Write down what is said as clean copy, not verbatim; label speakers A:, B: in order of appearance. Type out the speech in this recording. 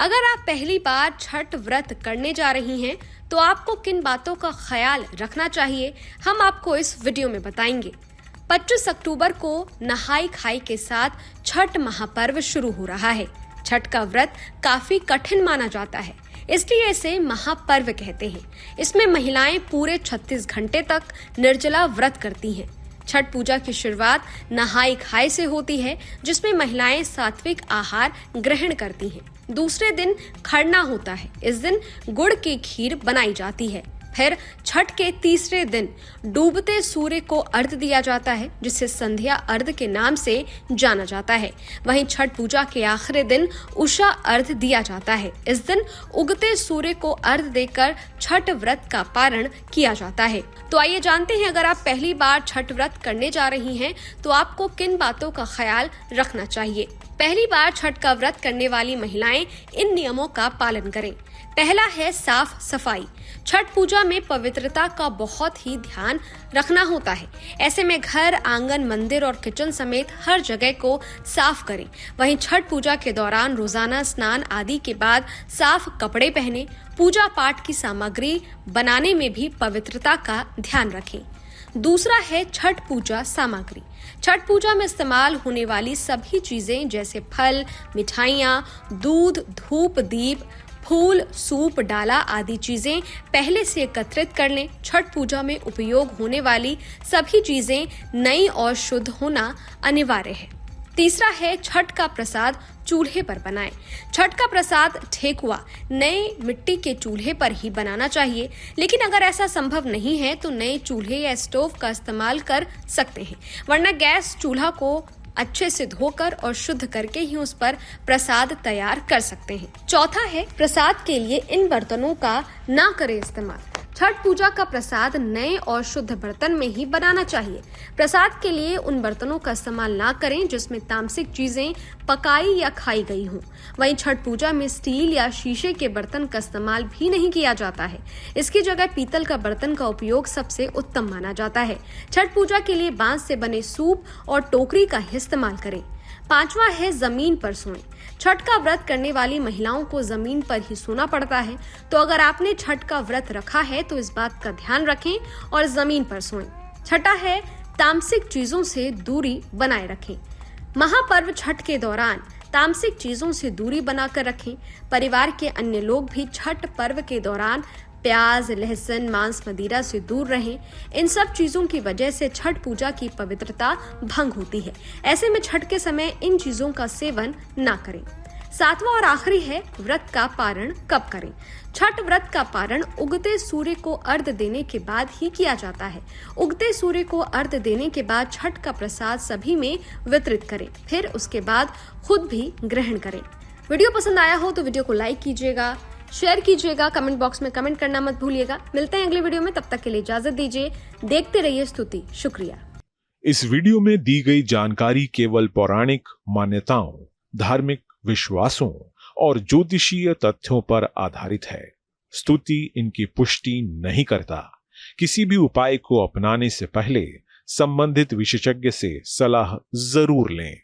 A: अगर आप पहली बार छठ व्रत करने जा रही हैं तो आपको किन बातों का ख्याल रखना चाहिए, हम आपको इस वीडियो में बताएंगे। 25 अक्टूबर को नहाई खाई के साथ छठ महापर्व शुरू हो रहा है। छठ का व्रत काफी कठिन माना जाता है, इसलिए इसे महापर्व कहते हैं। इसमें महिलाएं पूरे 36 घंटे तक निर्जला व्रत करती हैं। छठ पूजा की शुरुआत नहाई खाई से होती है, जिसमें महिलाएं सात्विक आहार ग्रहण करती हैं। दूसरे दिन खरना होता है। इस दिन गुड़ की खीर बनाई जाती है। फिर छठ के तीसरे दिन डूबते सूर्य को अर्घ्य दिया जाता है, जिसे संध्या अर्घ्य के नाम से जाना जाता है। वहीं छठ पूजा के आखिरी दिन उषा अर्घ्य दिया जाता है। इस दिन उगते सूर्य को अर्घ्य देकर छठ व्रत का पारण किया जाता है। तो आइए जानते हैं, अगर आप पहली बार छठ व्रत करने जा रही हैं तो आपको किन बातों का ख्याल रखना चाहिए। पहली बार छठ का व्रत करने वाली महिलाएं इन नियमों का पालन करें। पहला है साफ सफाई। छठ पूजा में पवित्रता का बहुत ही ध्यान रखना होता है। ऐसे में घर, आंगन, मंदिर और किचन समेत हर जगह को साफ करें। वहीं छठ पूजा के दौरान रोजाना स्नान आदि के बाद साफ कपड़े पहने। पूजा पाठ की सामग्री बनाने में भी पवित्रता का ध्यान रखें। दूसरा है छठ पूजा सामग्री। छठ पूजा में इस्तेमाल होने वाली सभी चीजें जैसे फल, मिठाइयाँ, दूध, धूप, दीप, फूल, सूप, डाला आदि चीजें पहले से एकत्रित कर लें। छठ पूजा में उपयोग होने वाली सभी चीजें नई और शुद्ध होना अनिवार्य है। तीसरा है छठ का प्रसाद चूल्हे पर बनाएं। छठ का प्रसाद ठेकुआ नए मिट्टी के चूल्हे पर ही बनाना चाहिए, लेकिन अगर ऐसा संभव नहीं है तो नए चूल्हे या स्टोव का इस्तेमाल कर सकते हैं, वरना गैस चूल्हा को अच्छे से धोकर और शुद्ध करके ही उस पर प्रसाद तैयार कर सकते हैं। चौथा है प्रसाद के लिए इन बर्तनों का ना करें इस्तेमाल। छठ पूजा का प्रसाद नए और शुद्ध बर्तन में ही बनाना चाहिए। प्रसाद के लिए उन बर्तनों का इस्तेमाल ना करें जिसमें तामसिक चीजें पकाई या खाई गई हों। वहीं छठ पूजा में स्टील या शीशे के बर्तन का इस्तेमाल भी नहीं किया जाता है। इसकी जगह पीतल का बर्तन का उपयोग सबसे उत्तम माना जाता है। छठ पूजा के लिए बांस से बने सूप और टोकरी का इस्तेमाल करें। पांचवा है जमीन पर सोएं। छठ का व्रत करने वाली महिलाओं को जमीन पर ही सोना पड़ता है, तो अगर आपने छठ का व्रत रखा है तो इस बात का ध्यान रखें और जमीन पर सोएं। छठा है तामसिक चीजों से दूरी बनाए रखें। महापर्व छठ के दौरान तामसिक चीजों से दूरी बनाकर रखें। परिवार के अन्य लोग भी छठ पर्व के दौरान प्याज, लहसुन, मांस, मदिरा से दूर रहें। इन सब चीजों की वजह से छठ पूजा की पवित्रता भंग होती है। ऐसे में छठ के समय इन चीजों का सेवन ना करें। सातवां और आखिरी है व्रत का पारण कब करें। छठ व्रत का पारण उगते सूर्य को अर्घ्य देने के बाद ही किया जाता है। उगते सूर्य को अर्घ्य देने के बाद छठ का प्रसाद सभी में वितरित करें, फिर उसके बाद खुद भी ग्रहण करें। वीडियो पसंद आया हो तो वीडियो को लाइक कीजिएगा, शेयर कीजिएगा, कमेंट बॉक्स में कमेंट करना मत भूलिएगा। मिलते हैं अगले वीडियो में, तब तक के लिए इजाजत दीजिए। देखते रहिए स्तुति। शुक्रिया।
B: इस वीडियो में दी गई जानकारी केवल पौराणिक मान्यताओं, धार्मिक विश्वासों और ज्योतिषीय तथ्यों पर आधारित है। स्तुति इनकी पुष्टि नहीं करता। किसी भी उपाय को अपनाने से पहले संबंधित विशेषज्ञ से सलाह जरूर लें।